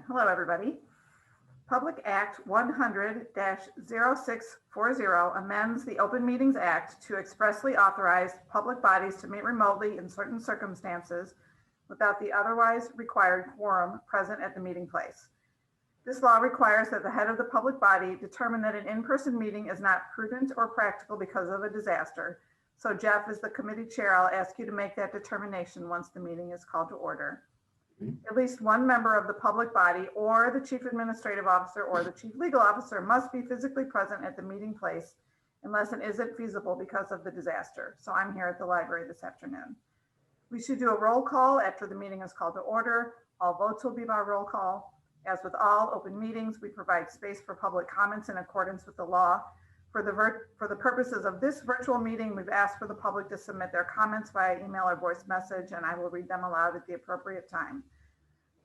Hello, everybody. Public Act 100-0640 amends the Open Meetings Act to expressly authorize public bodies to meet remotely in certain circumstances without the otherwise required quorum present at the meeting place. This law requires that the head of the public body determine that an in-person meeting is not prudent or practical because of a disaster. So Jeff, as the committee chair, I'll ask you to make that determination once the meeting is called to order. At least one member of the public body or the chief administrative officer or the chief legal officer must be physically present at the meeting place unless it isn't feasible because of the disaster. So I'm here at the library this afternoon. We should do a roll call after the meeting is called to order. All votes will be by roll call. As with all open meetings, we provide space for public comments in accordance with the law. For the purposes of this virtual meeting, we've asked for the public to submit their comments via email or voice message, and I will read them aloud at the appropriate time.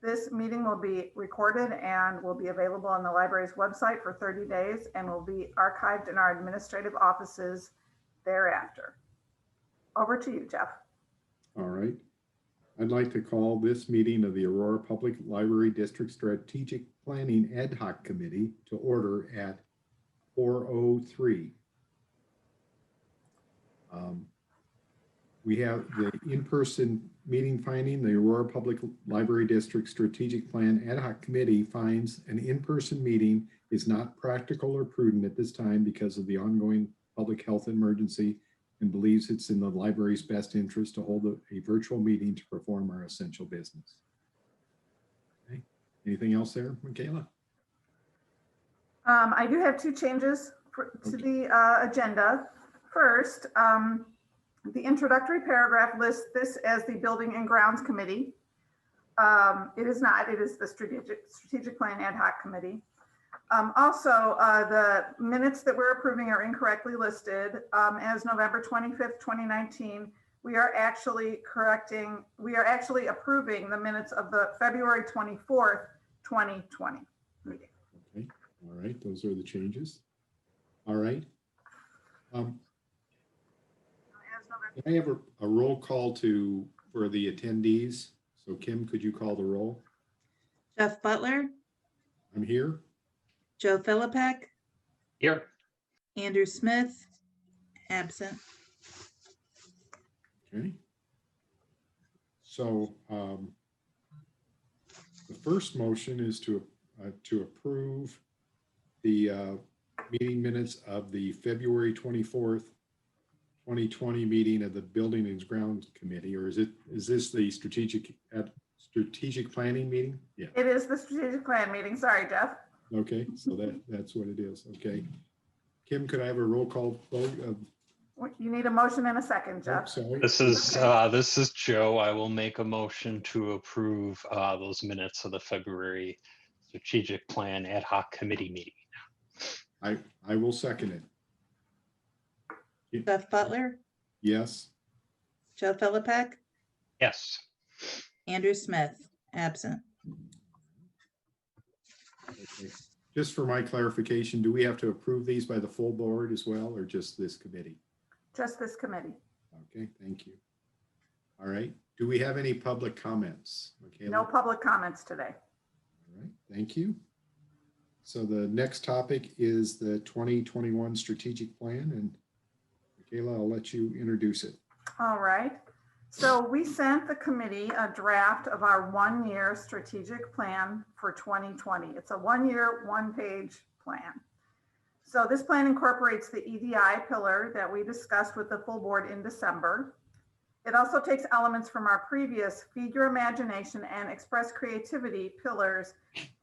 This meeting will be recorded and will be available on the library's website for 30 days and will be archived in our administrative offices thereafter. Over to you, Jeff. All right. I'd like to call this meeting of the Aurora Public Library District Strategic Planning Ad Hoc Committee to order at 4:03. We have the in-person meeting finding. The Aurora Public Library District Strategic Plan Ad Hoc Committee finds an in-person meeting is not practical or prudent at this time because of the ongoing public health emergency and believes it's in the library's best interest to hold a virtual meeting to perform our essential business. Okay. Anything else there, Michaela? I do have two changes to the agenda. First, the introductory paragraph lists this as the Building and Grounds Committee. It is not, it is the Strategic Plan Ad Hoc Committee. Also, the minutes that we're approving are incorrectly listed as November 25th, 2019. We are actually approving the minutes of the February 24th, 2020 meeting. Okay, all right, those are the changes. All right. Can I have a roll call for the attendees? So Kim, could you call the roll? Jeff Butler. I'm here. Joe Philippek. Here. Andrew Smith. Absent. Okay. So the first motion is to approve the meeting minutes of the February 24th, 2020 meeting of the Building and Grounds Committee, or is this the strategic planning meeting? Yeah. It is the strategic plan meeting. Sorry, Jeff. Okay, so that's what it is. Okay. Kim, could I have a roll call vote of? You need a motion in a second, Jeff. Sorry. This is Joe. I will make a motion to approve those minutes of the February Strategic Plan Ad Hoc Committee meeting. I will second it. Jeff Butler. Yes. Joe Philippek. Yes. Andrew Smith. Absent. Okay. Just for my clarification, do we have to approve these by the full board as well, or just this committee? Just this committee. Okay, thank you. All right. Do we have any public comments? Okay. No public comments today. All right, thank you. So the next topic is the 2021 strategic plan, and Michaela, I'll let you introduce it. All right. So we sent the committee a draft of our one-year strategic plan for 2020. It's a one-year, one-page plan. So this plan incorporates the EDI pillar that we discussed with the full board in December. It also takes elements from our previous Feed Your Imagination and Express Creativity pillars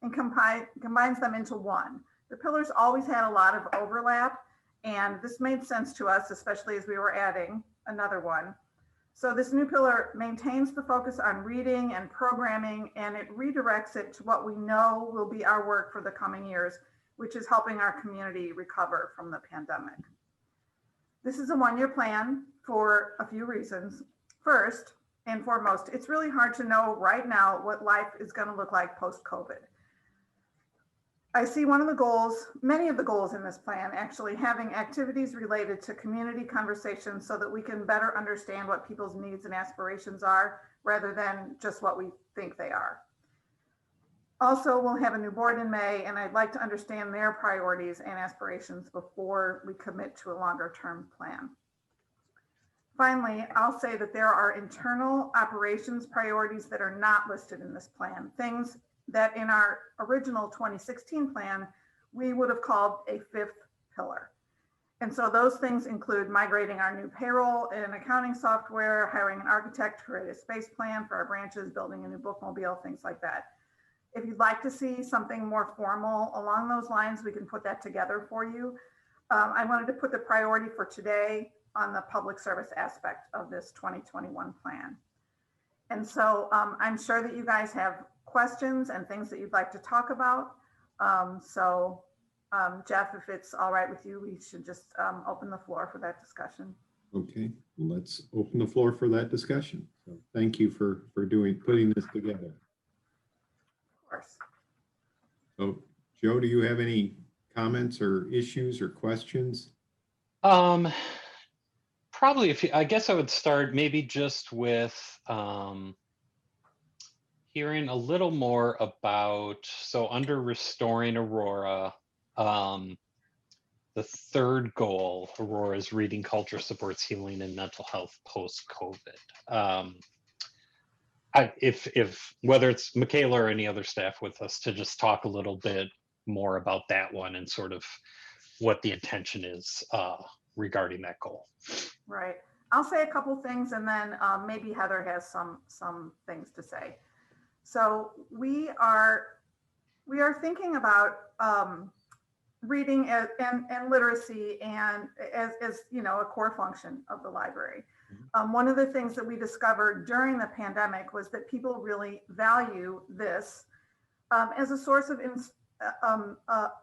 and combines them into one. The pillars always had a lot of overlap, and this made sense to us, especially as we were adding another one. So this new pillar maintains the focus on reading and programming, and it redirects it to what we know will be our work for the coming years, which is helping our community recover from the pandemic. This is a one-year plan for a few reasons. First and foremost, it's really hard to know right now what life is going to look like post-COVID. I see many of the goals in this plan actually having activities related to community conversations so that we can better understand what people's needs and aspirations are rather than just what we think they are. Also, we'll have a new board in May, and I'd like to understand their priorities and aspirations before we commit to a longer term plan. Finally, I'll say that there are internal operations priorities that are not listed in this plan, things that in our original 2016 plan, we would have called a fifth pillar. And so those things include migrating our new payroll and accounting software, hiring an architect to create a space plan for our branches, building a new bookmobile, things like that. If you'd like to see something more formal along those lines, we can put that together for you. I wanted to put the priority for today on the public service aspect of this 2021 plan. And so I'm sure that you guys have questions and things that you'd like to talk about. Jeff, if it's all right with you, we should just open the floor for that discussion. Okay, let's open the floor for that discussion. So thank you for putting this together. Of course. So Joe, do you have any comments or issues or questions? Probably I guess I would start maybe just with hearing a little more about, so under restoring Aurora, the third goal, Aurora's reading culture supports healing and mental health post-COVID. If whether it's Michaela or any other staff with us, to just talk a little bit more about that one and sort of what the intention is regarding that goal. Right. I'll say a couple things, and then maybe Heather has some things to say. So we are thinking about reading and literacy and as you know, a core function of the library. One of the things that we discovered during the pandemic was that people really value this as a source of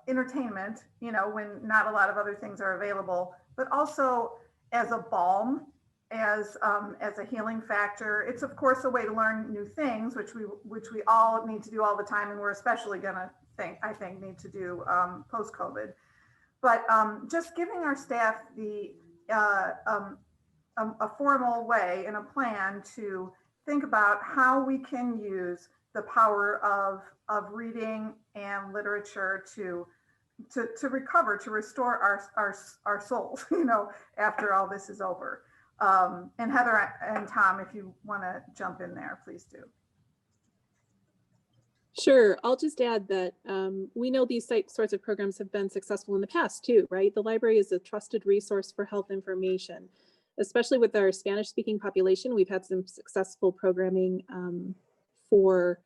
entertainment, you know, when not a lot of other things are available, but also as a balm, as a healing factor. It's of course a way to learn new things, which we all need to do all the time, and we're especially gonna I think need to do post-COVID. But just giving our staff the a formal way and a plan to think about how we can use the power of reading and literature to recover, to restore our souls, you know, after all this is over. And Heather and Tom, if you want to jump in there, please do. Sure. I'll just add that we know these sorts of programs have been successful in the past too, right? The library is a trusted resource for health information, especially with our Spanish-speaking population. We've had some successful programming for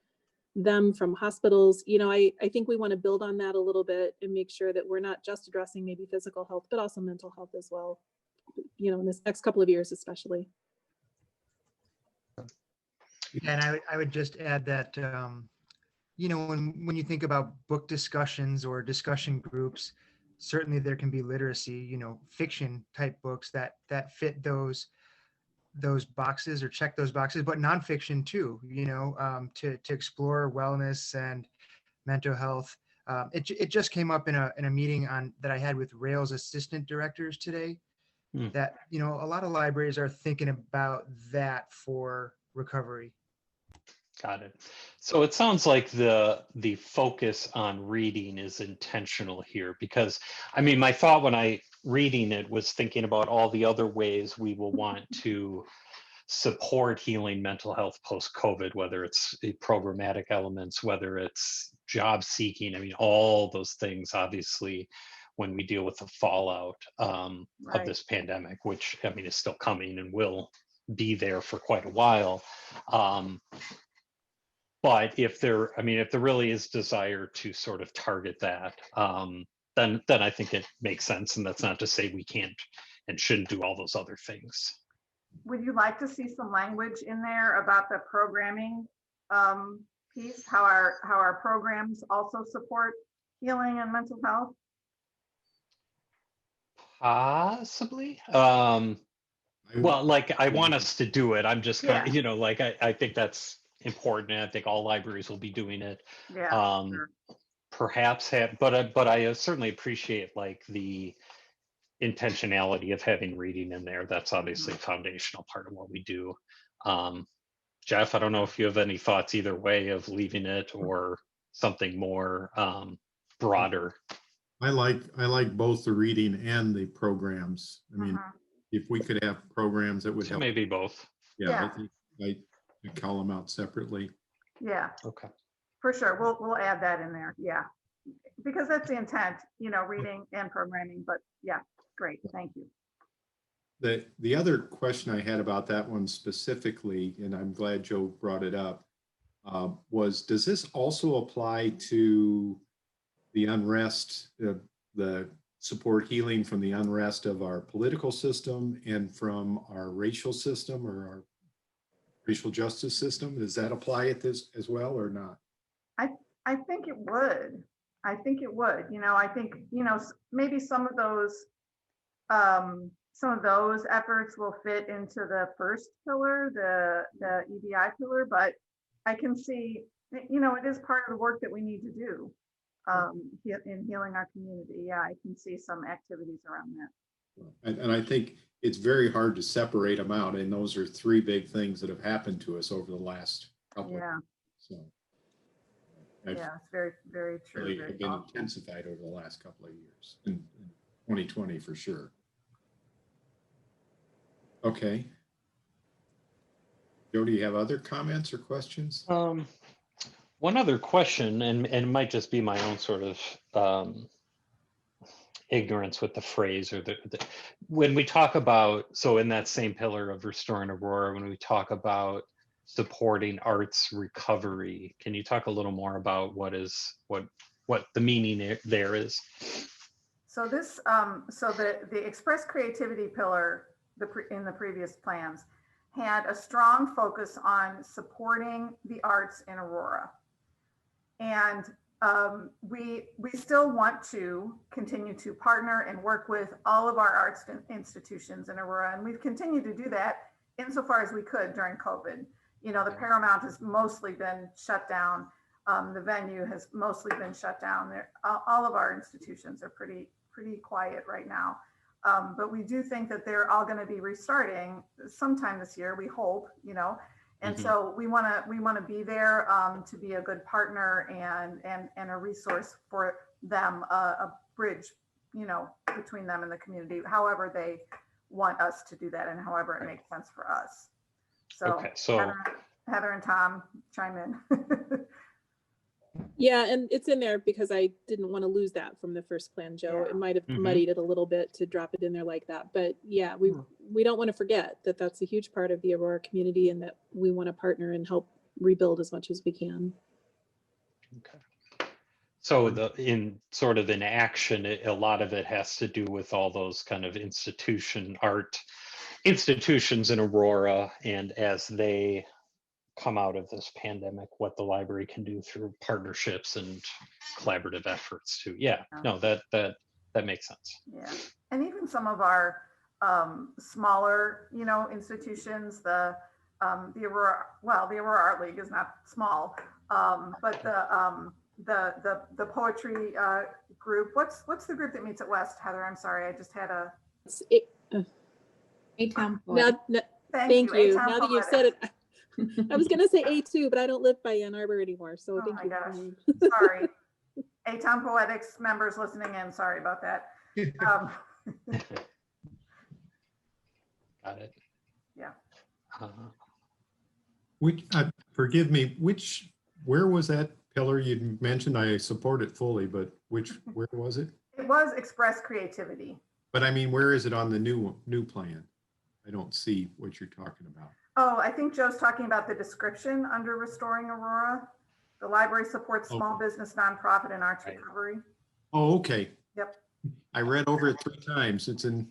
them from hospitals. You know, I think we want to build on that a little bit and make sure that we're not just addressing maybe physical health, but also mental health as well, you know, in this next couple of years especially. And I would just add that, you know, when you think about book discussions or discussion groups, certainly there can be literacy, you know, fiction type books that fit those boxes or check those boxes, but nonfiction too, you know, to explore wellness and mental health. It just came up in a meeting that I had with Rails assistant directors today, that, you know, a lot of libraries are thinking about that for recovery. Got it. So it sounds like the focus on reading is intentional here, because I mean, my thought when I reading it was thinking about all the other ways we will want to support healing mental health post-COVID, whether it's programmatic elements, whether it's job seeking. I mean, all those things, obviously, when we deal with the fallout of this pandemic, which I mean is still coming and will be there for quite a while. But if there really is desire to sort of target that, then I think it makes sense. And that's not to say we can't and shouldn't do all those other things. Would you like to see some language in there about the programming piece, how our programs also support healing and mental health? Possibly. Well, like I want us to do it. I'm just kind of, you know, like I think that's important, and I think all libraries will be doing it. Yeah, sure. Perhaps but I certainly appreciate like the intentionality of having reading in there. That's obviously a foundational part of what we do. Jeff, I don't know if you have any thoughts either way of leaving it or something more broader. I like both the reading and the programs. I mean, if we could have programs that would So help. maybe both. Yeah, Yeah. I think I call them out separately. Yeah, Okay. for sure. We'll add that in there. Yeah. Because that's the intent, reading and programming, but yeah, great. Thank you. The other question I had about that one specifically, and I'm glad Joe brought it up, was does this also apply to the unrest, the support healing from the unrest of our political system and from our racial system or our racial justice system? Does that apply at this as well or not? I think it would. I think it would. I think, maybe some of those efforts will fit into the first pillar, the EDI pillar, but I can see, it is part of the work that we need to do in healing our community. Yeah, I can see some activities around that. And I think it's very hard to separate them out. And those are three big things that have happened to us over the last couple of years. So Yeah, it's very, very true. really Very have been thoughtful. intensified over the last couple of years in 2020 for sure. Okay. Joe, do you have other comments or questions? One other question, and it might just be my own sort of ignorance with the phrase or when we talk about, so in that same pillar of restoring Aurora, when we talk about supporting arts recovery, can you talk a little more about what the meaning there is? So this, so the express creativity pillar in the previous plans had a strong focus on supporting the arts in Aurora. And we still want to continue to partner and work with all of our arts institutions in Aurora. And we've continued to do that insofar as we could during COVID. The Paramount has mostly been shut down. The venue has mostly been shut down. All of our institutions are pretty quiet right now. But we do think that they're all going to be restarting sometime this year, we hope, and so we want to be there to be a good partner and a resource for them, a bridge, between them and the community, however they want us to do that and however it makes sense for us. So, okay, so Heather and Tom chime in. Yeah, and it's in there because I didn't want to lose that from the first plan, Joe. Yeah. It might have muddied it a little bit to drop it in there like that. But yeah, we don't want to forget that that's a huge part of the Aurora community and that we want to partner and help rebuild as much as we can. okay. So in action, a lot of it has to do with all those kind of art institutions in Aurora, and as they come out of this pandemic, what the library can do through partnerships and collaborative efforts too. Yeah, no, that makes sense. Yeah, and even some of our smaller, institutions, the Aurora, the Aurora Art League is not small, but the poetry group. What's the group that meets at West, Heather? I'm sorry, I just had a. A-Town Now, thank you. Now that you've said it, I was going to say A2, but I don't live by Ann Arbor anymore. So Oh thank my you. gosh. Sorry. A-Town Poetics members listening in, sorry about that. Got it. Yeah. Forgive me, where was that pillar you mentioned? I support it fully, but where was it? It was express creativity. But I mean, where is it on the new plan? I don't see what you're talking about. Oh, I think Joe's talking about the description under Restoring Aurora. The library supports small business, nonprofit, and arts recovery. Oh, okay. Yep. I read over it 3 times. It's in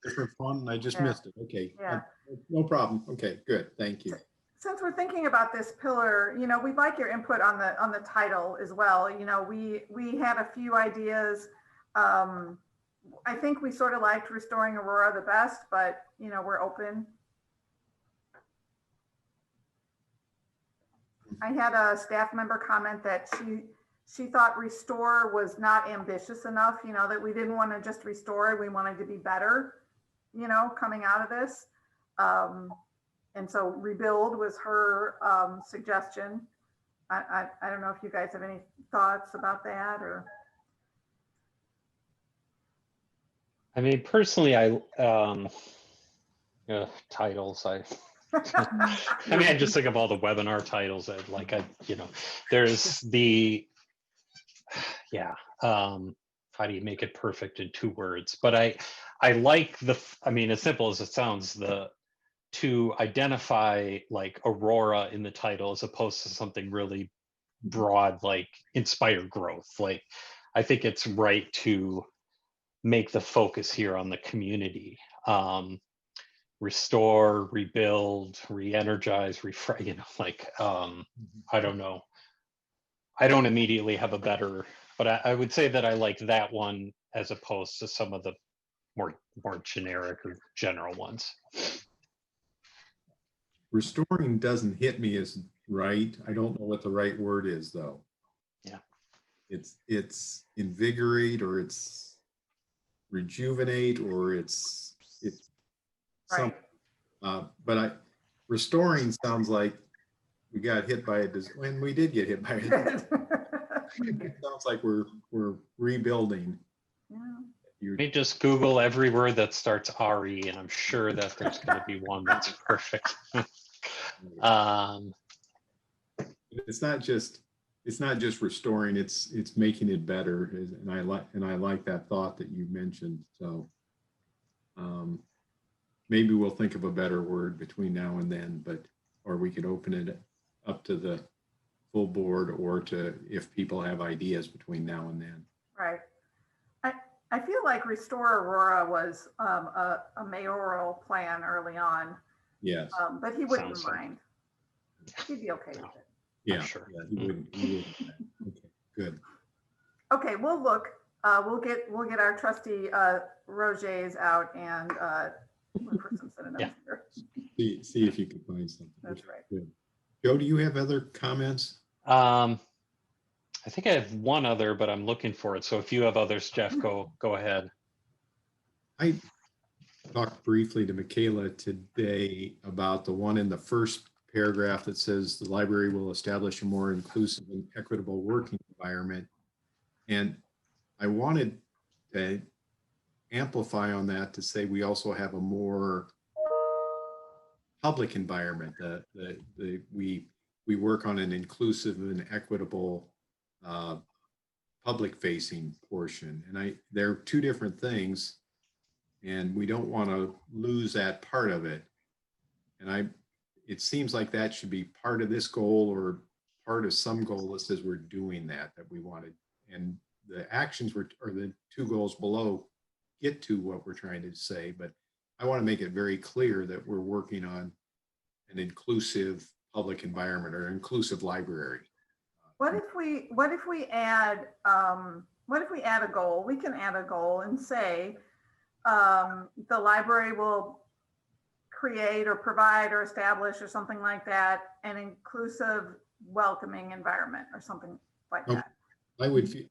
different font and I just missed it. Okay. Yeah. No problem. Okay, good. Thank you. Since we're thinking about this pillar, we'd like your input on the title as well. We had a few ideas. I think we sort of liked Restoring Aurora the best, but we're open. I had a staff member comment that she thought restore was not ambitious enough, that we didn't want to just restore it. We wanted to be better, coming out of this. And so rebuild was her suggestion. I don't know if you guys have any thoughts about that or. I mean, personally, titles, I mean, I just think of all the webinar titles that like, there's the, yeah. How do you make it perfect in 2 words? But I like I mean, as simple as it sounds, to identify like Aurora in the title as opposed to something really broad, like inspire growth. Like, I think it's right to make the focus here on the community. Restore, rebuild, re-energize, refresh, I don't know. I don't immediately have a better, but I would say that I like that one as opposed to some of the more generic or general ones. Restoring doesn't hit me as right. I don't know what the right word is though. Yeah. It's invigorate, or it's rejuvenate, or it's some, but restoring sounds like we got hit by when we did get hit by it. It sounds like we're rebuilding. Yeah. Let me just Google every word that starts RE, and I'm sure that there's going to be one that's perfect. It's not just restoring, it's making it better, and I like that thought that you mentioned. So maybe we'll think of a better word between now and then, or we could open it up to the full board, or to if people have ideas between now and then. Right. I feel like Restore Aurora was a mayoral plan early on. Yes. But he wouldn't mind. He'd be okay with it. Yeah, sure. Yeah, he wouldn't. Okay, good. Okay, we'll look. We'll get our trusty Roger's out and look for some synonyms here. See if you can find something. That's right. Good. Joe, do you have other comments? I think I have one other, but I'm looking for it. So if you have others, Jeff, go ahead. I talked briefly to Michaela today about the one in the first paragraph that says the library will establish a more inclusive and equitable working environment. And I wanted to amplify on that to say we also have a more public environment, we work on an inclusive and equitable public facing portion. And they're 2 different things, and we don't want to lose that part of it. And it seems like that should be part of this goal, or part of some goal that says we're doing that we wanted. And the actions or the 2 goals below get to what we're trying to say, but I want to make it very clear that we're working on an inclusive public environment, or inclusive library. What if we add a goal? We can add a goal and say the library will create or provide or establish or something like that an inclusive, welcoming environment or something like that.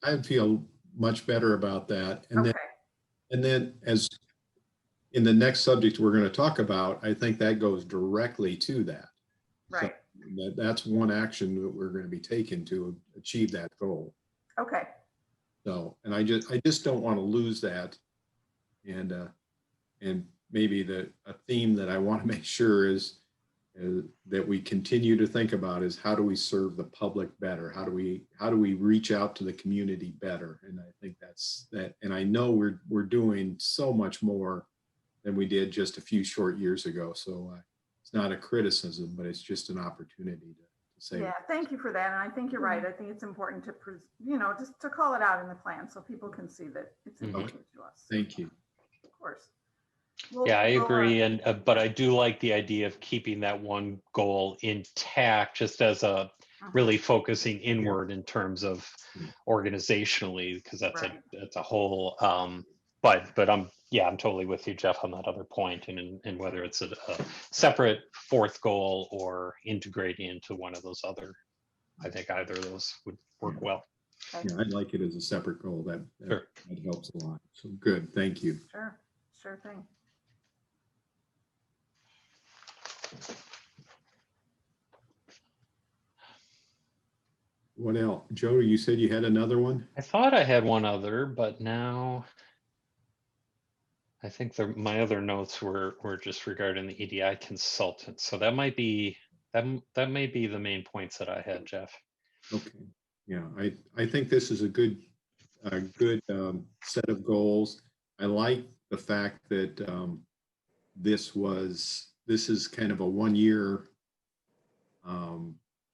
I'd feel much better about that. And okay. then as in the next subject we're going to talk about, I think that goes directly to that. Right. So that's one action that we're going to be taking to achieve that goal. Okay. So, and I just don't want to lose that. And maybe a theme that I want to make sure is that we continue to think about is how do we serve the public better? How do we reach out to the community better? And I think that's that. And I know we're doing so much more than we did just a few short years ago. So it's not a criticism, but it's just an opportunity to say. Yeah, thank you for that. And I think you're right. I think it's important to, just to call it out in the plan so people can see that it's important to us. Thank you. Of course. Yeah, I agree. But I do like the idea of keeping that one goal intact, just as a really focusing inward in terms of organizationally, because that's a whole, but I'm totally with you, Jeff, on that other point, and whether it's a separate 4th goal or integrating into one of those other, I think either of those would work well. Yeah, I'd like it as a separate goal. That helps a lot. So good, thank you. Sure thing. What else? Joe, you said you had another one? I thought I had one other, but now I think my other notes were just regarding the EDI consultant. So that might be that may be the main points that I had, Jeff. Okay. Yeah, I think this is a good set of goals. I like the fact that this is kind of a 1 year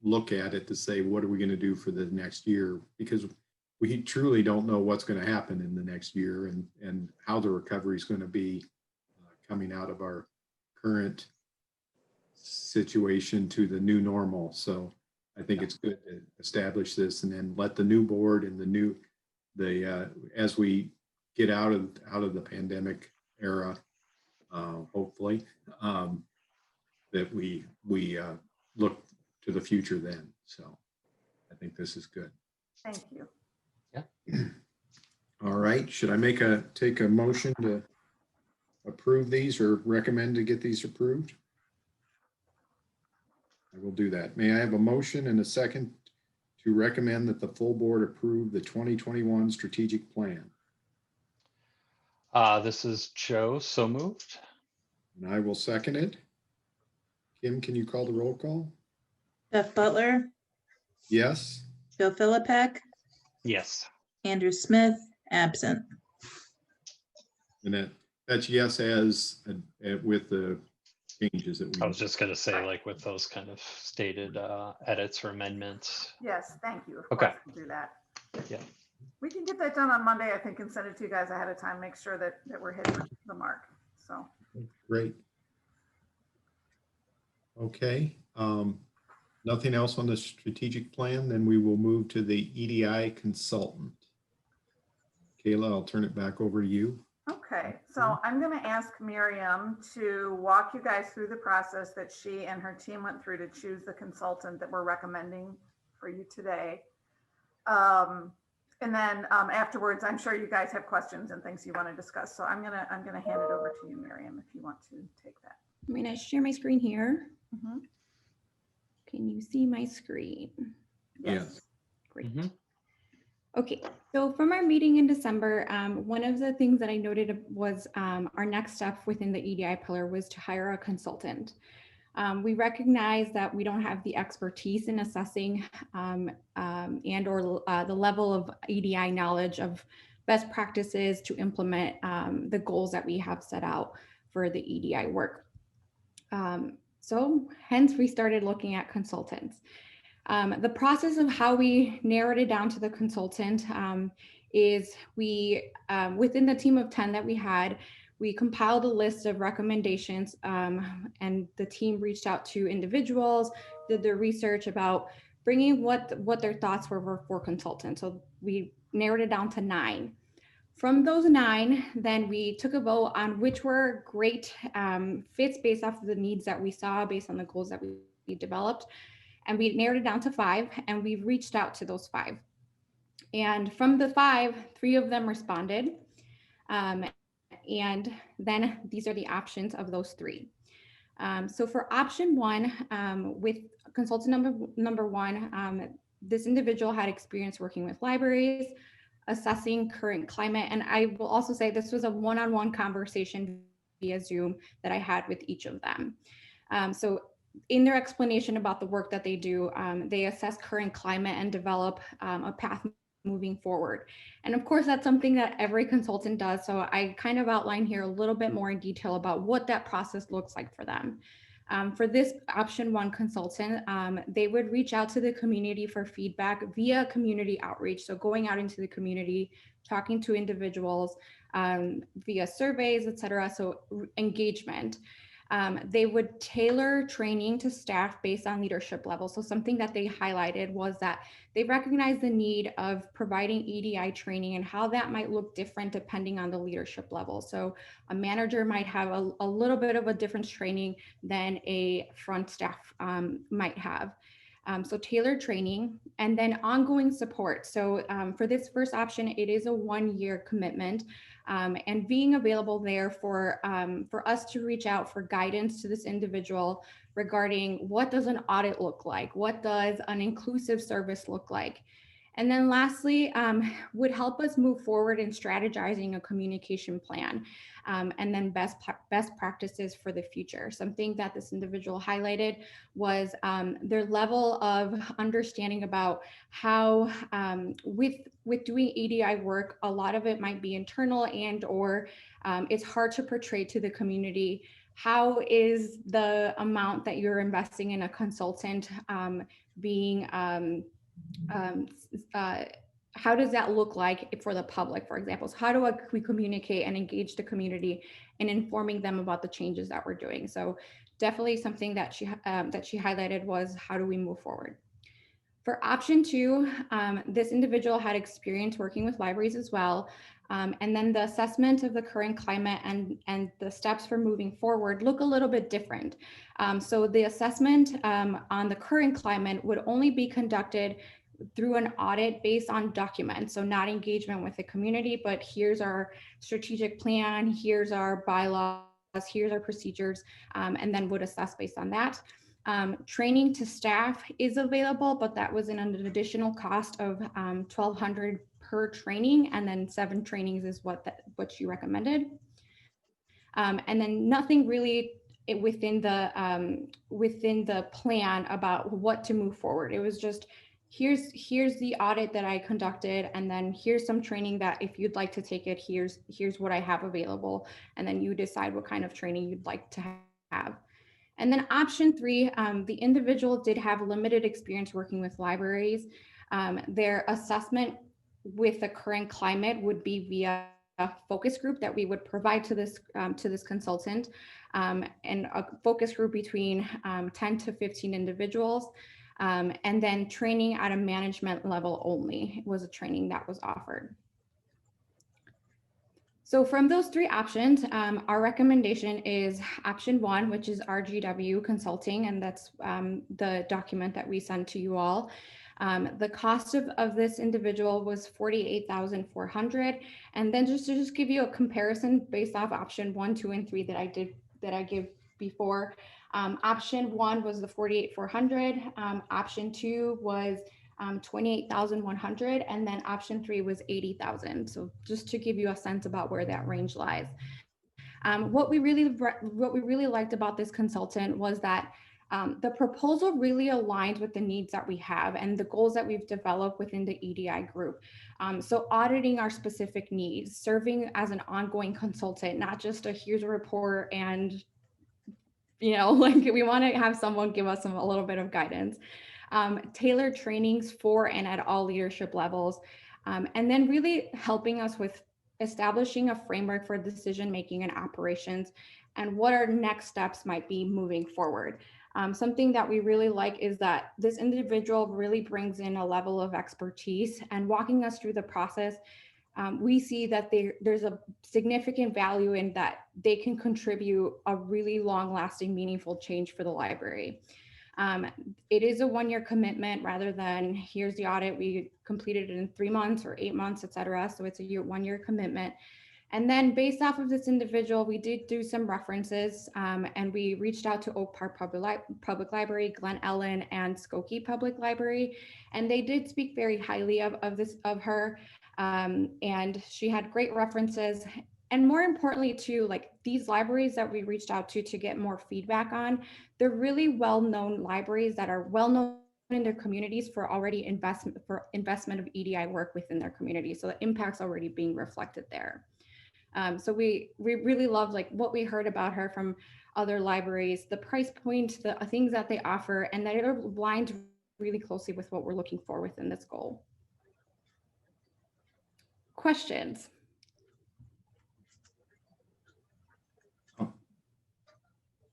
look at it to say, what are we going to do for the next year? Because we truly don't know what's going to happen in the next year and how the recovery is going to be coming out of our current situation to the new normal. So I think it's good to establish this and then let the new board and as we get out of the pandemic era, hopefully, that we look to the future then. So I think this is good. Thank you. All right, should I take a motion to approve these or recommend to get these approved? I will do that. May I have a motion and a second to recommend that the full board approve the 2021 strategic plan? This is Joe, so moved. And I will second it. Kim, can you call the roll call? Jeff Butler, Yes. Joe Philippak, Yes. Andrew Smith, absent. And that's yes as with the changes that we. I was just going to say, like with those kind of stated edits or amendments. Yes, thank you. Of Okay. course, we'll do that. Yeah. We can get that done on Monday, I think, and send it to you guys ahead of time, make sure that we're hitting the mark. So, Great. Okay. Nothing else on the strategic plan, then we will move to the EDI consultant. Kayla, I'll turn it back over to you. okay, so I'm going to ask Miriam to walk you guys through the process that she and her team went through to choose the consultant that we're recommending for you today. And then afterwards, I'm sure you guys have questions and things you want to discuss. So I'm gonna hand it over to you, Miriam, if you want to take that. I'm going to share my screen here. Mhm. Can you see my screen? Yes. Great. Mhm. Okay, so from our meeting in December, one of the things that I noted was our next step within the EDI pillar was to hire a consultant. We recognize that we don't have the expertise in assessing and or the level of EDI knowledge of best practices to implement the goals that we have set out for the EDI work. So hence we started looking at consultants. The process of how we narrowed it down to the consultant is we, within the team of 10 that we had, we compiled a list of recommendations and the team reached out to individuals, did their research about bringing what their thoughts were for consultants. So we narrowed it down to 9. From those 9, then we took a vote on which were great fits based off of the needs that we saw, based on the goals that we developed. And we narrowed it down to 5, and we reached out to those 5. And from the 5, 3 of them responded. And then these are the options of those 3. So for option 1, with consultant number 1, this individual had experience working with libraries, assessing current climate. And I will also say this was a one-on-one conversation via Zoom that I had with each of them. So in their explanation about the work that they do, they assess current climate and develop a path moving forward. And of course, that's something that every consultant does. So I kind of outline here a little bit more in detail about what that process looks like for them. For this option 1 consultant, they would reach out to the community for feedback via community outreach. So going out into the community, talking to individuals via surveys, et cetera. So engagement. They would tailor training to staff based on leadership level. So something that they highlighted was that they recognize the need of providing EDI training and how that might look different depending on the leadership level. So a manager might have a little bit of a different training than a front staff might have. So tailored training and then ongoing support. So for this first option, it is a 1-year commitment, and being available there for us to reach out for guidance to this individual regarding what does an audit look like? What does an inclusive service look like? And then lastly, would help us move forward in strategizing a communication plan, and then best practices for the future. Something that this individual highlighted was their level of understanding about how with doing EDI work, a lot of it might be internal and or it's hard to portray to the community. How is the amount that you're investing in a consultant being how does that look like for the public, for example? So how do we communicate and engage the community in informing them about the changes that we're doing? So definitely something that she highlighted was how do we move forward? For option 2, this individual had experience working with libraries as well. And then the assessment of the current climate and the steps for moving forward look a little bit different. So the assessment on the current climate would only be conducted through an audit based on documents. So not engagement with the community, but here's our strategic plan, here's our bylaws, here's our procedures, and then would assess based on that. Training to staff is available, but that was an additional cost of $1,200 per training, and then 7 trainings is what she recommended. And then nothing really within the plan about what to move forward. It was just here's the audit that I conducted, and then here's some training that if you'd like to take it, here's what I have available, and then you decide what kind of training you'd like to have. And then option 3, the individual did have limited experience working with libraries. Their assessment with the current climate would be via a focus group that we would provide to this consultant, and a focus group between 10 to 15 individuals. And then training at a management level only was a training that was offered. So from those 3 options, our recommendation is option 1, which is RGW Consulting, and that's the document that we sent to you all. The cost of this individual was $48,400, and then just to give you a comparison based off option 1, 2, and 3 that I gave before. Option 1 was the $48,400. Option 2 was $28,100, and then option 3 was $80,000. So just to give you a sense about where that range lies. What we really liked about this consultant was that the proposal really aligned with the needs that we have and the goals that we've developed within the EDI group. So auditing our specific needs, serving as an ongoing consultant, not just here's a report and like we want to have someone give us a little bit of guidance. Tailored trainings for and at all leadership levels, and then really helping us with establishing a framework for decision making and operations and what our next steps might be moving forward. Something that we really like is that this individual really brings in a level of expertise, and walking us through the process, we see that there's a significant value in that they can contribute a really long-lasting, meaningful change for the library. It is a 1-year commitment rather than here's the audit, we completed it in 3 months or 8 months, et cetera. So it's a 1-year commitment. And then based off of this individual, we did do some references, and we reached out to Oak Park Public Library, Glen Ellen, and Skokie Public Library. And they did speak very highly of her. And she had great references. And more importantly, too, like these libraries that we reached out to get more feedback on, they're really well-known libraries that are well-known in their communities for already investment of EDI work within their community. So the impact's already being reflected there. So we really love like what we heard about her from other libraries, the price point, the things that they offer, and that it aligns really closely with what we're looking for within this goal. Questions?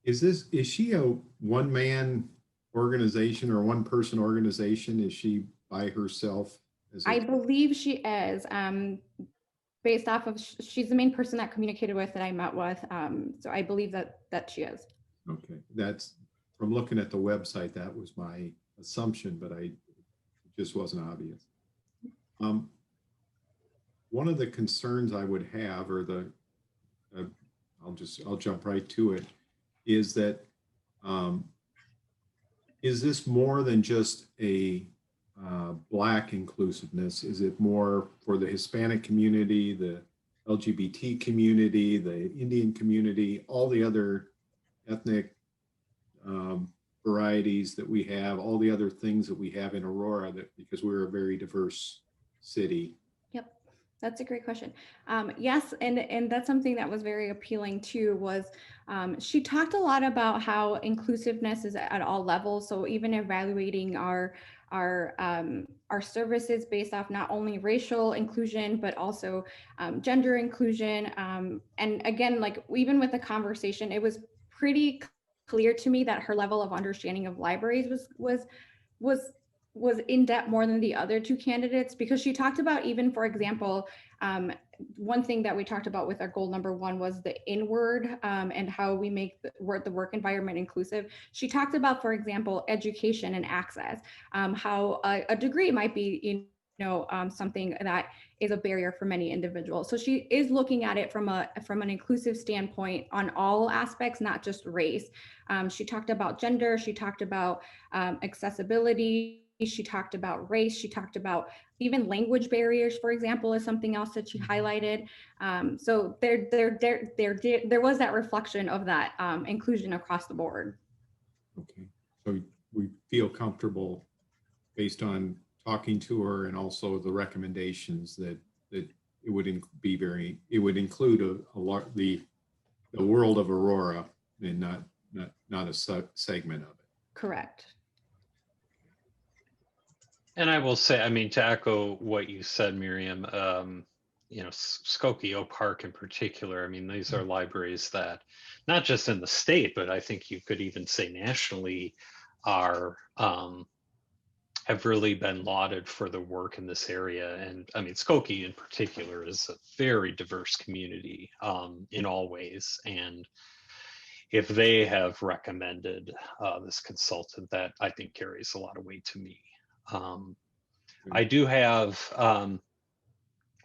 Is she a one-man organization or one-person organization? Is she by herself? I believe she is. Based off of, she's the main person that communicated with that I met with. So I believe that she is. Okay, that's from looking at the website. That was my assumption, but it just wasn't obvious. One of the concerns I would have, or I'll jump right to it, is that is this more than just a Black inclusiveness? Is it more for the Hispanic community, the LGBT community, the Indian community, all the other ethnic varieties that we have, all the other things that we have in Aurora, that because we're a very diverse city? Yep, that's a great question. Yes, and that's something that was very appealing too, was she talked a lot about how inclusiveness is at all levels. So even evaluating our services based off not only racial inclusion, but also gender inclusion. And again, like even with the conversation, it was pretty clear to me that her level of understanding of libraries was in depth more than the other two candidates, because she talked about, even for example, one thing that we talked about with our goal number 1 was the inward and how we make the work environment inclusive. She talked about, for example, education and access, how a degree might be, something that is a barrier for many individuals. So she is looking at it from an inclusive standpoint on all aspects, not just race. She talked about gender. She talked about accessibility. She talked about race. She talked about even language barriers, for example, is something else that she highlighted. So there was that reflection of that inclusion across the board. Okay, so we feel comfortable based on talking to her and also the recommendations that it would include a lot the world of Aurora and not a segment of it. Correct. And I will say, I mean, to echo what you said, Miriam, Skokie Oak Park in particular, I mean, these are libraries that not just in the state, but I think you could even say nationally are have really been lauded for the work in this area. And I mean, Skokie in particular is a very diverse community in all ways. And if they have recommended this consultant, that I think carries a lot of weight to me. I do have,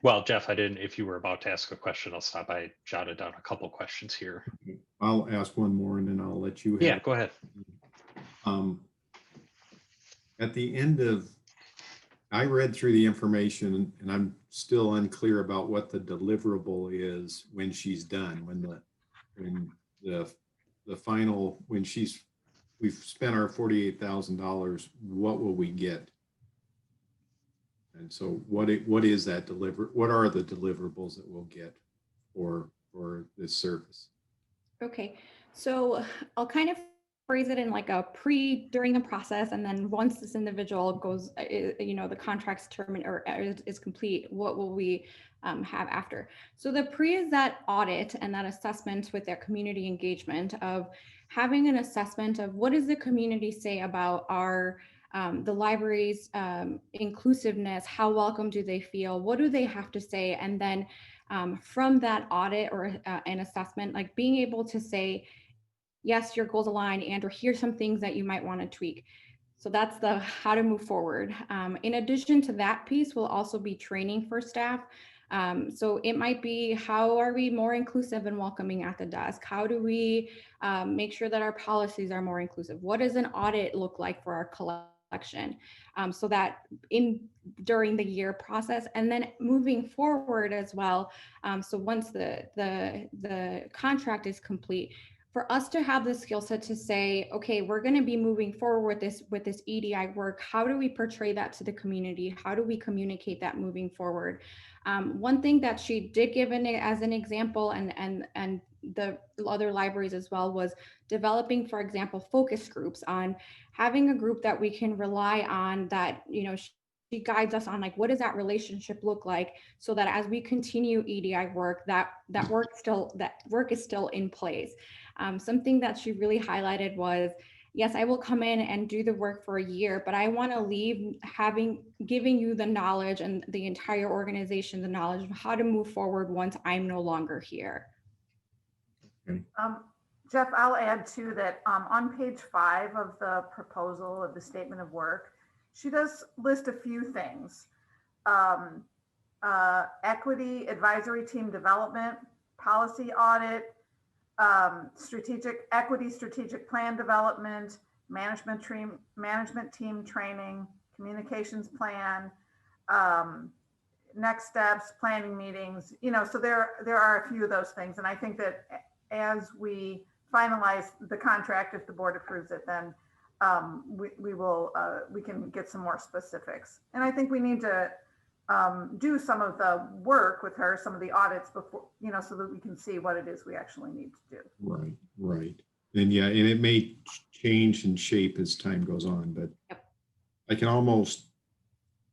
well, Jeff, if you were about to ask a question, I'll stop. I jotted down a couple questions here. I'll ask one more and then I'll let you have. Yeah, go ahead. At the end I read through the information and I'm still unclear about what the deliverable is when she's done, when the final, we've spent our $48,000, what will we get? And so what is that what are the deliverables that we'll get for this service? Okay, so I'll kind of phrase it in like a during the process, and then once this individual goes, the contract's terminated or is complete, what will we have after? So the pre is that audit and that assessment with their community engagement of having an assessment of what does the community say about the library's inclusiveness, how welcome do they feel, what do they have to say, and then from that audit or an assessment, like being able to say, yes, your goals align, and or here's some things that you might want to tweak. So that's the how to move forward. In addition to that piece will also be training for staff. So it might be, how are we more inclusive and welcoming at the desk? How do we make sure that our policies are more inclusive? What does an audit look like for our collection? So that during the year process, and then moving forward as well. So once the contract is complete, for us to have the skill set to say, okay, we're going to be moving forward with this EDI work. How do we portray that to the community? How do we communicate that moving forward? One thing that she did give as an example, and the other libraries as well, was developing, for example, focus groups, on having a group that we can rely on, that, she guides us on, like, what does that relationship look like, so that as we continue EDI work, that work is still in place. Something that she really highlighted was, yes, I will come in and do the work for a year, but I want to leave giving you the knowledge, and the entire organization the knowledge of how to move forward once I'm no longer here. Okay. Jeff, I'll add too that on page 5 of the proposal of the statement of work, she does list a few things. Equity advisory team development, policy audit, strategic plan development, management team training, communications plan, next steps, planning meetings, so there are a few of those things. And I think that as we finalize the contract, if the board approves it, then we can get some more specifics. And I think we need to do some of the work with her, some of the audits before, so that we can see what it is we actually need to do. Right. And yeah, and it may change in shape as time goes on, but Yep. I can almost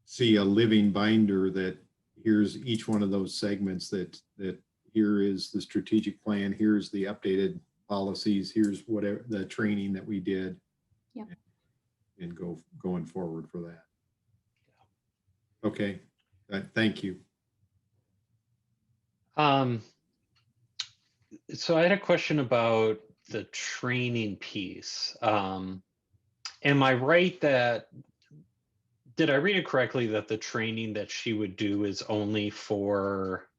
see a living binder that here's each one of those segments that here is the strategic plan, here's the updated policies, here's whatever the training that we did. Yep. And going forward for that. Okay. Thank you. So I had a question about the training piece. Am I right did I read it correctly that the training that she would do is only for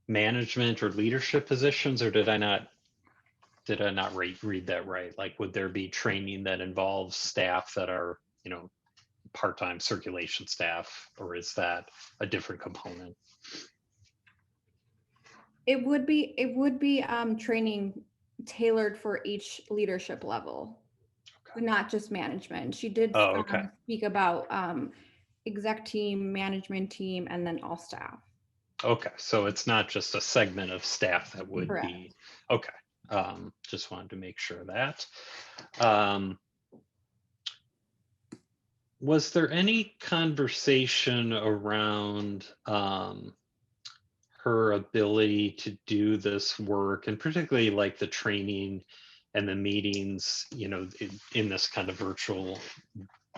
management or leadership positions, or did I not read that right? Like, would there be training that involves staff that are, part-time circulation staff, or is that a different component? It would be training tailored for each leadership level, Okay. not just management. She did Oh, okay. speak about exec team, management team, and then all staff. Okay, so it's not just a segment of staff that would Correct. be, okay. Just wanted to make sure of that. Was there any conversation around her ability to do this work, and particularly like the training and the meetings, in this kind of virtual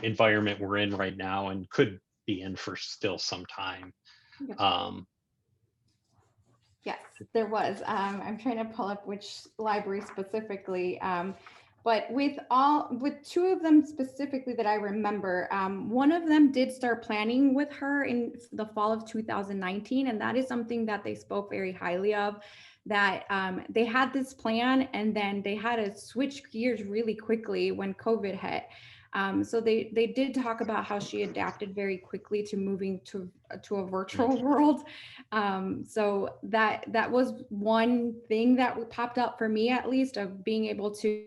environment we're in right now and could be in for still some time? Yep. Yes, there was. I'm trying to pull up which library specifically. But with two of them specifically that I remember, one of them did start planning with her in the fall of 2019. And that is something that they spoke very highly of, that they had this plan and then they had to switch gears really quickly when COVID hit. So they did talk about how she adapted very quickly to moving to a virtual world. So that was one thing that popped up for me, at least, of being able to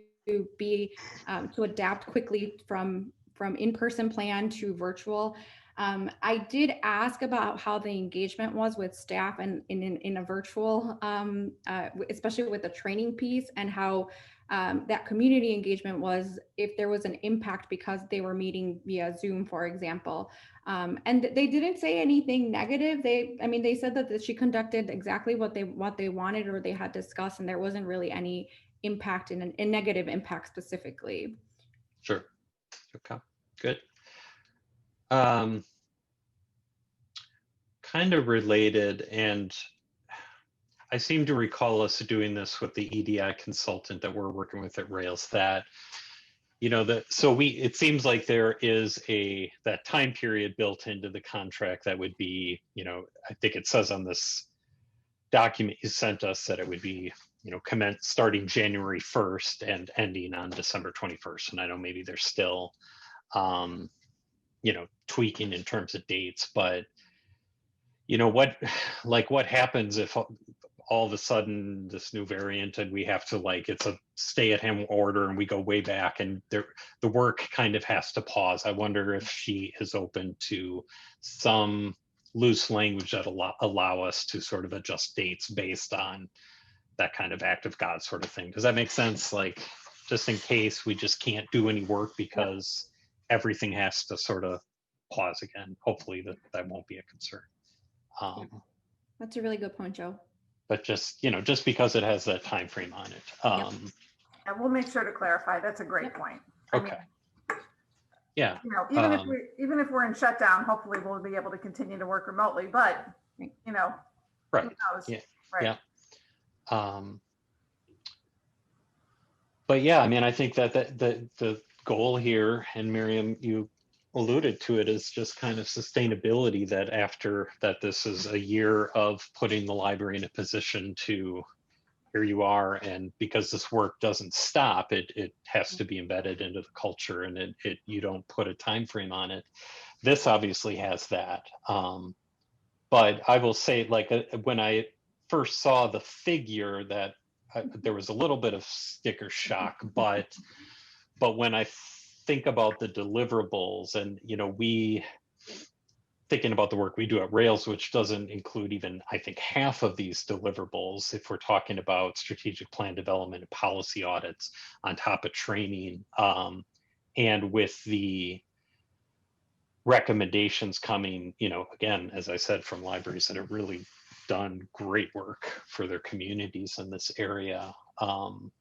adapt quickly from in-person plan to virtual. I did ask about how the engagement was with staff and in a virtual, especially with the training piece, and how that community engagement was, if there was an impact because they were meeting via Zoom, for example. And they didn't say anything negative. They said that she conducted exactly what they wanted or they had discussed, and there wasn't really any impact in a negative impact specifically. Sure. Okay, good. Kind of related, and I seem to recall us doing this with the EDI consultant that we're working with at Rails, that it seems like there is that time period built into the contract that would be, I think it says on this document you sent us that it would be, commence starting January 1st and ending on December 21st. And I know maybe there's still, tweaking in terms of dates, but what happens if all of a sudden this new variant and we have to, it's a stay-at-home order and we go way back and the work kind of has to pause. I wonder if she is open to some loose language that allow us to sort of adjust dates based on that kind of act of God sort of thing. Does that make sense? Like, just in case we just can't do any work because everything has to sort of pause again. Hopefully that won't be a concern. That's a really good point, Joe. But just because it has that time frame on it. And we'll make sure to clarify. That's a great point. Okay. Yeah. Even if we're in shutdown, hopefully we'll be able to continue to work remotely, but right. Who knows? Yeah. Right. Yeah. But yeah, I mean, I think that the goal here, and Miriam, you alluded to it, is just kind of sustainability, that after that this is a year of putting the library in a position to, here you are, and because this work doesn't stop, it has to be embedded into the culture, and it you don't put a time frame on it. This obviously has that. But I will say, like, when I first saw the figure, that there was a little bit of sticker shock, but when I think about the deliverables, and we thinking about the work we do at Rails, which doesn't include even, I think, half of these deliverables, if we're talking about strategic plan development and policy audits on top of training, and with the recommendations coming, again, as I said, from libraries that have really done great work for their communities in this area. From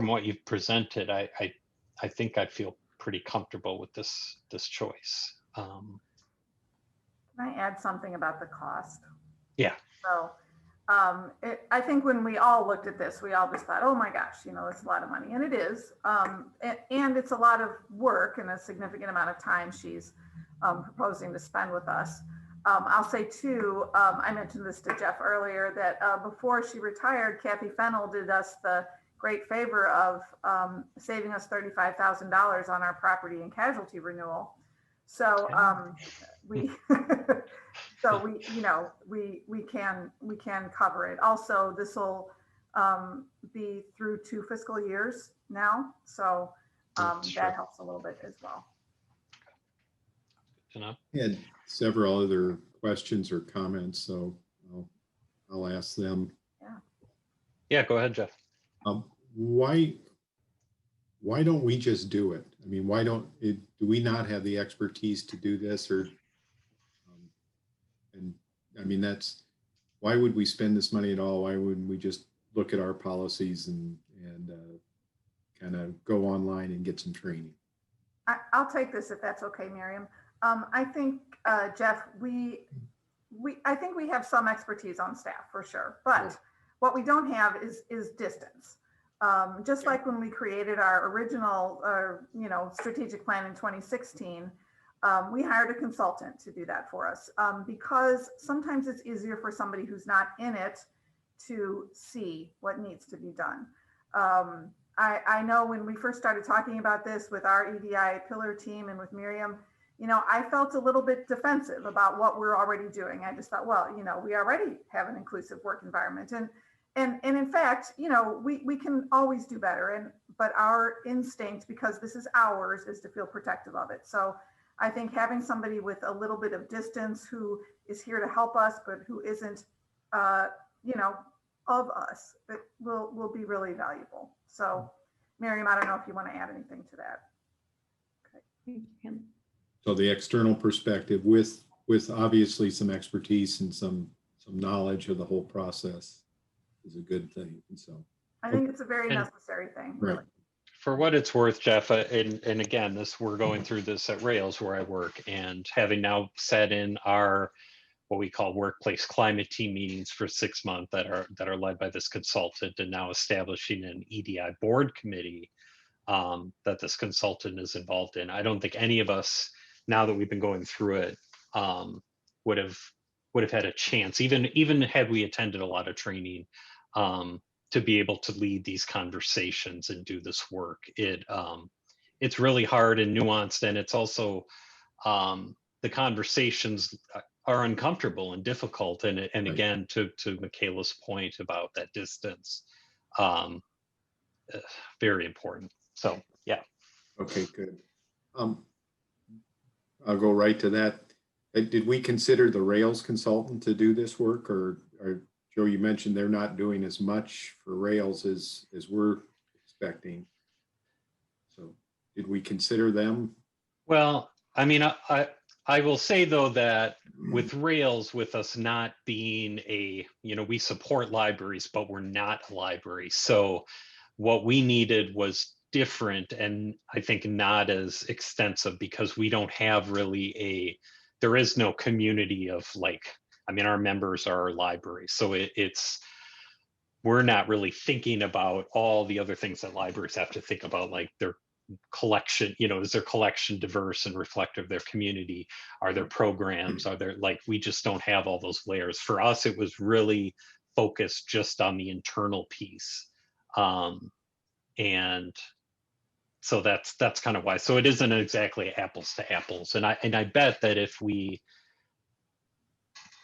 what you've presented, I think I feel pretty comfortable with this choice. Can I add something about the cost? Yeah. So I think when we all looked at this, we all just thought, oh my gosh, it's a lot of money. And it is. And it's a lot of work and a significant amount of time she's proposing to spend with us. I'll say too, I mentioned this to Jeff earlier, that before she retired, Kathy Fennell did us the great favor of saving us $35,000 on our property and casualty renewal. So we can cover it. Also, this will be through 2 fiscal years now, so that helps a little bit as well. I had several other questions or comments, so I'll ask them. Yeah, go ahead, Jeff. Why don't we just do it? I mean, do we not have the expertise to do this? Or and I mean, why would we spend this money at all? Why wouldn't we just look at our policies and kind of go online and get some training? I'll take this if that's okay, Miriam. I think, Jeff, I think we have some expertise on staff for sure, but what we don't have is distance. Just like when we created our original, strategic plan in 2016, we hired a consultant to do that for us, because sometimes it's easier for somebody who's not in it to see what needs to be done. I know when we first started talking about this with our EDI pillar team and with Miriam, I felt a little bit defensive about what we're already doing. I just thought, well, we already have an inclusive work environment. And in fact, we can always do better. But our instinct, because this is ours, is to feel protective of it. So I think having somebody with a little bit of distance who is here to help us, but who isn't, of us, it will be really valuable. So Miriam, I don't know if you want to add anything to that. Okay. So the external perspective with obviously some expertise and some knowledge of the whole process is a good thing. And so I think it's a very necessary thing. Really. Right. For what it's worth, Jeff, and again, we're going through this at Rails where I work, and having now sat in our what we call workplace climate team meetings for 6 months that are led by this consultant, and now establishing an EDI board committee that this consultant is involved in. I don't think any of us, now that we've been going through it, would have had a chance, even had we attended a lot of training, to be able to lead these conversations and do this work. It's really hard and nuanced, and it's also the conversations are uncomfortable and difficult. And again, to Michaela's point about that distance, very important. So yeah. Okay, good. I'll go right to that. Did we consider the Rails consultant to do this work, or Joe, you mentioned they're not doing as much for Rails as we're expecting. So did we consider them? Well, I mean, I will say though that with Rails, with us not being we support libraries, but we're not a library. So what we needed was different, and I think not as extensive, because we don't have really there is no community of our members are our library. So we're not really thinking about all the other things that libraries have to think about, like their collection, is their collection diverse and reflective of their community? Are there programs? Are there, like, we just don't have all those layers. For us, it was really focused just on the internal piece. And so that's kind of why. So it isn't exactly apples to apples. And I bet that if we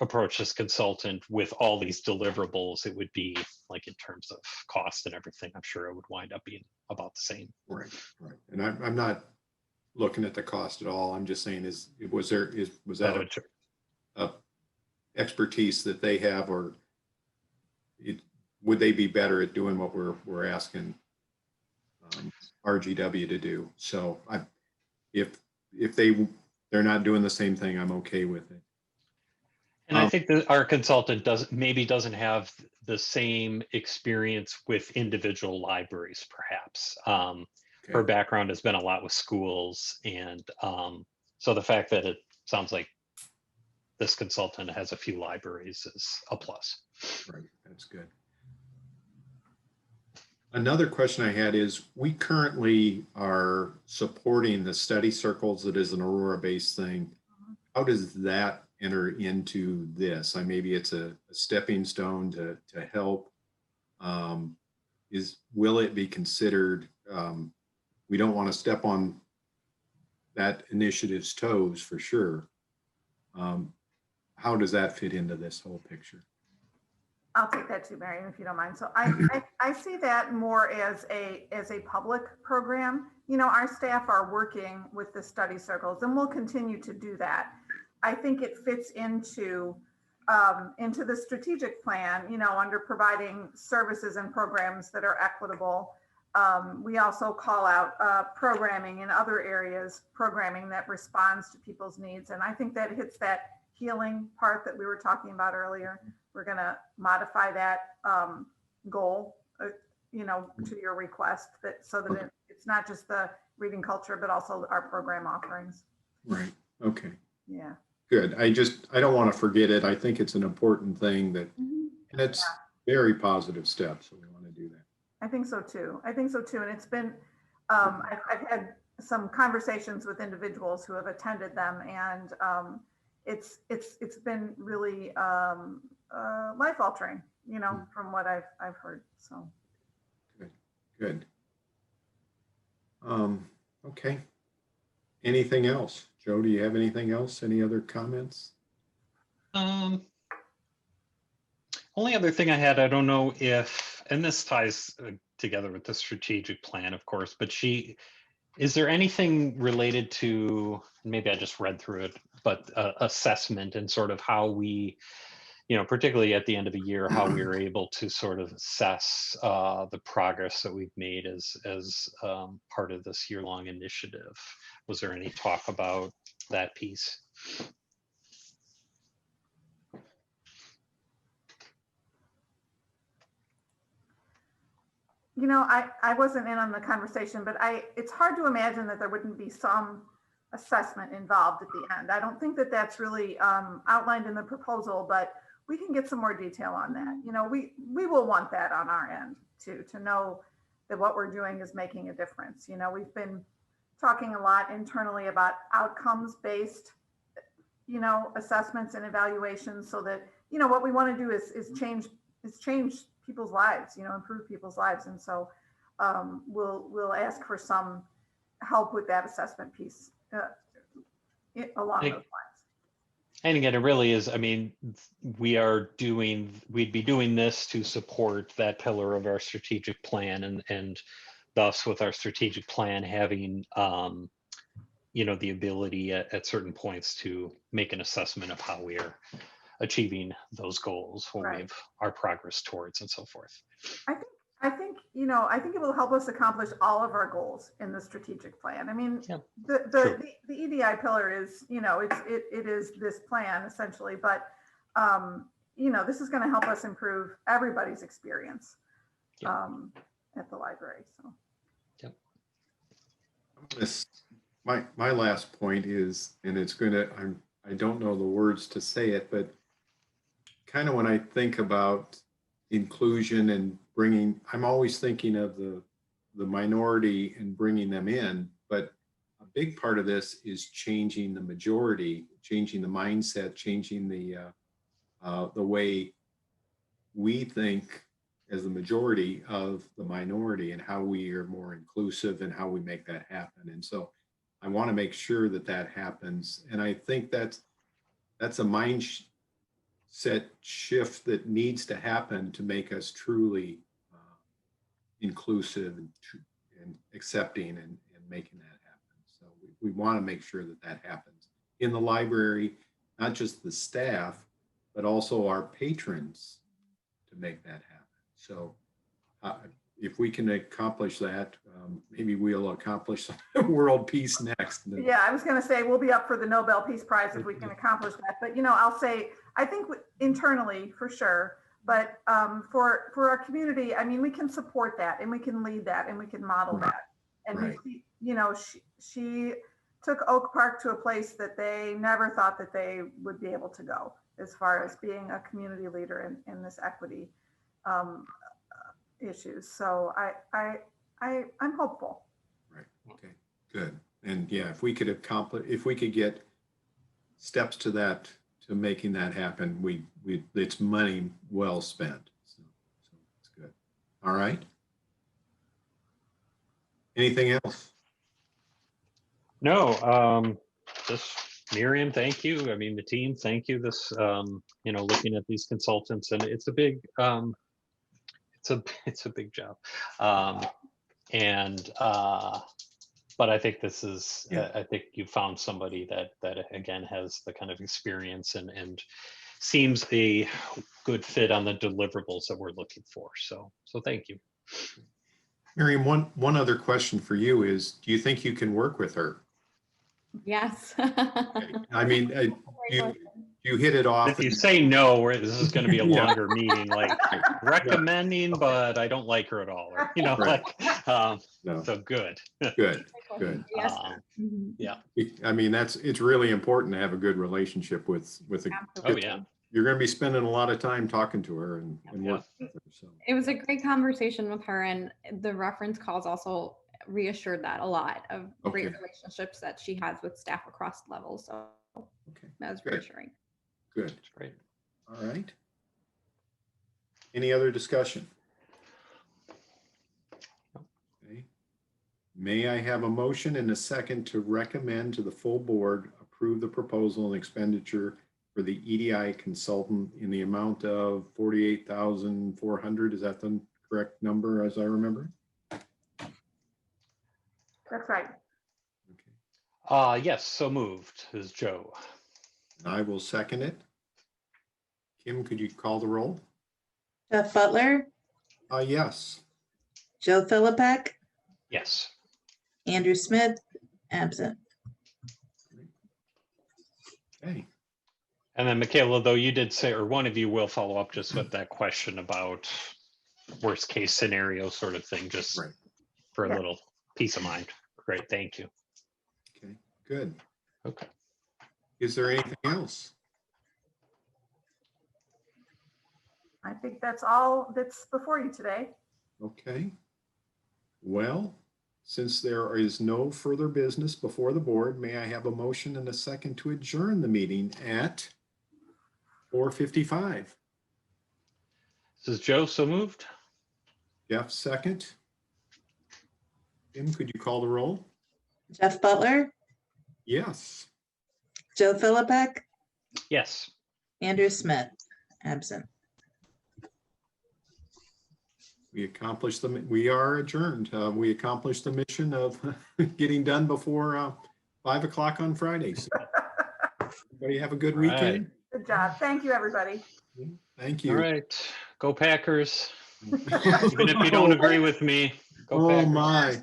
approach this consultant with all these deliverables, it would be, like, in terms of cost and everything, I'm sure it would wind up being about the same. Right. And I'm not looking at the cost at all. I'm just saying, was that a expertise that they have, or would they be better at doing what we're asking RGW to do? So if they're not doing the same thing, I'm okay with it. And I think that our consultant doesn't have the same experience with individual libraries, perhaps. Her background has been a lot with schools, and so the fact that it sounds like this consultant has a few libraries is a plus. Right, that's good. Another question I had is, we currently are supporting the study circles that is an Aurora-based thing. How does that enter into this? Maybe it's a stepping stone to help. Will it be considered? We don't want to step on that initiative's toes, for sure. How does that fit into this whole picture? I'll take that too, Marion, if you don't mind. So I see that more as a public program. Our staff are working with the study circles, and we'll continue to do that. I think it fits into the strategic plan, under providing services and programs that are equitable. We also call out programming in other areas, programming that responds to people's needs. And I think that hits that healing part that we were talking about earlier. We're going to modify that goal, to your request, so that it's not just the reading culture, but also our program offerings. Right. Okay. Yeah. Good. I don't want to forget it. I think it's an important thing and it's very positive step. So we want to do that. I think so too. And it's been, I've had some conversations with individuals who have attended them, and it's been really life altering, from what I've heard. So good. Okay. Anything else? Joe, do you have anything else? Any other comments? Only other thing I had, I don't know if, and this ties together with the strategic plan, of course, but is there anything related to, maybe I just read through it, but assessment and sort of how we, particularly at the end of a year, how we were able to sort of assess the progress that we've made as part of this year-long initiative? Was there any talk about that piece? I wasn't in on the conversation, but it's hard to imagine that there wouldn't be some assessment involved at the end. I don't think that that's really outlined in the proposal, but we can get some more detail on that. We will want that on our end too, to know that what we're doing is making a difference. We've been talking a lot internally about outcomes-based, assessments and evaluations, so that, what we want to do is change people's lives, improve people's lives. And so we'll ask for some help with that assessment piece along those lines. And again, it really is, we'd be doing this to support that pillar of our strategic plan, and thus with our strategic plan having, the ability at certain points to make an assessment of how we're achieving those goals, what we have our progress towards, and so forth. I think it will help us accomplish all of our goals in the strategic plan. The EDI pillar is, it is this plan essentially, but this is going to help us improve everybody's experience at the library. So, my last point is, and it's going to, I don't know the words to say it, but kind of when I think about inclusion and bringing, I'm always thinking of the minority and bringing them in, but a big part of this is changing the majority, changing the mindset, changing the way we think as the majority of the minority and how we are more inclusive and how we make that happen. And so I want to make sure that that happens. And I think that's a mindset shift that needs to happen to make us truly inclusive and accepting and making that happen. So we want to make sure that that happens in the library, not just the staff, but also our patrons to make that happen. So if we can accomplish that, maybe we'll accomplish world peace next. Yeah, I was going to say we'll be up for the Nobel Peace Prize if we can accomplish that. But, you know, I'll say, I think internally for sure, but for our community, I mean, we can support that and we can lead that and we can model that. And, Right. you know, she took Oak Park to a place that they never thought that they would be able to go as far as being a community leader in this equity issues. So I'm hopeful. Right. Okay. Good. And yeah, if we could get steps to that, to making that happen, it's money well spent. So it's good. All right. Anything else? No, just Miriam, thank you. I mean, the team, thank you. This, you know, looking at these consultants, and it's a big, it's a big job. But I think this is, I think you found somebody that again has the kind of experience and seems a good fit on the deliverables that we're looking for. So thank you. Miriam, one other question for you is, do you think you can work with her? Yes. I mean, you hit it off. If you say no, this is going to be a longer meeting, like recommending, but I don't like her at all, or, you know, Right. No. So good. Good. Yes. Yeah. I mean, it's really important to have a good relationship with a, Oh yeah. you're going to be spending a lot of time talking to her and working with her. So. It was a great conversation with her, and the reference calls also reassured that a lot of great Okay. relationships that she has with staff across levels. So that was Good. reassuring. Good. That's great. All right. Any other discussion? Okay. May I have a motion and a second to recommend to the full board approve the proposal and expenditure for the EDI consultant in the amount of $48,400? Is that the correct number as I remember? That's right. Okay. Yes, so moved is Joe. I will second it. Kim, could you call the roll? Jeff Butler, Yes. Joe Philippak, Yes. Andrew Smith, absent. Okay. And then Michaela, though you did say, or one of you will follow up just with that question about worst case scenario sort of thing, just Right. for a Yeah. little peace of mind. Great, thank you. Okay, good. Okay. Is there anything else? I think that's all that's before you today. Okay. Well, since there is no further business before the board, may I have a motion and a second to adjourn the meeting at 4:55? This is Joe, so moved. Jeff, second. Kim, could you call the roll? Jeff Butler, Yes. Joe Philippak, Yes. Andrew Smith, absent. We accomplished we are adjourned. We accomplished the mission of getting done before 5 o'clock on Friday. So everybody have a good weekend. Good job. Thank you, everybody. Thank you. All right. Go Packers. Even if you don't agree with me, go Oh Packers. my,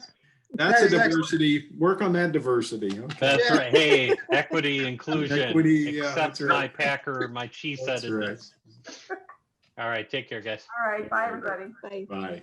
that's a diversity. Work on that diversity. Okay. That's right. Hey, equity, inclusion, Equity, yeah, accept that's right. my Packer, my That's right. Chiefs-headedness. All right. Take care, guys. All right. Bye, everybody. Bye. Bye.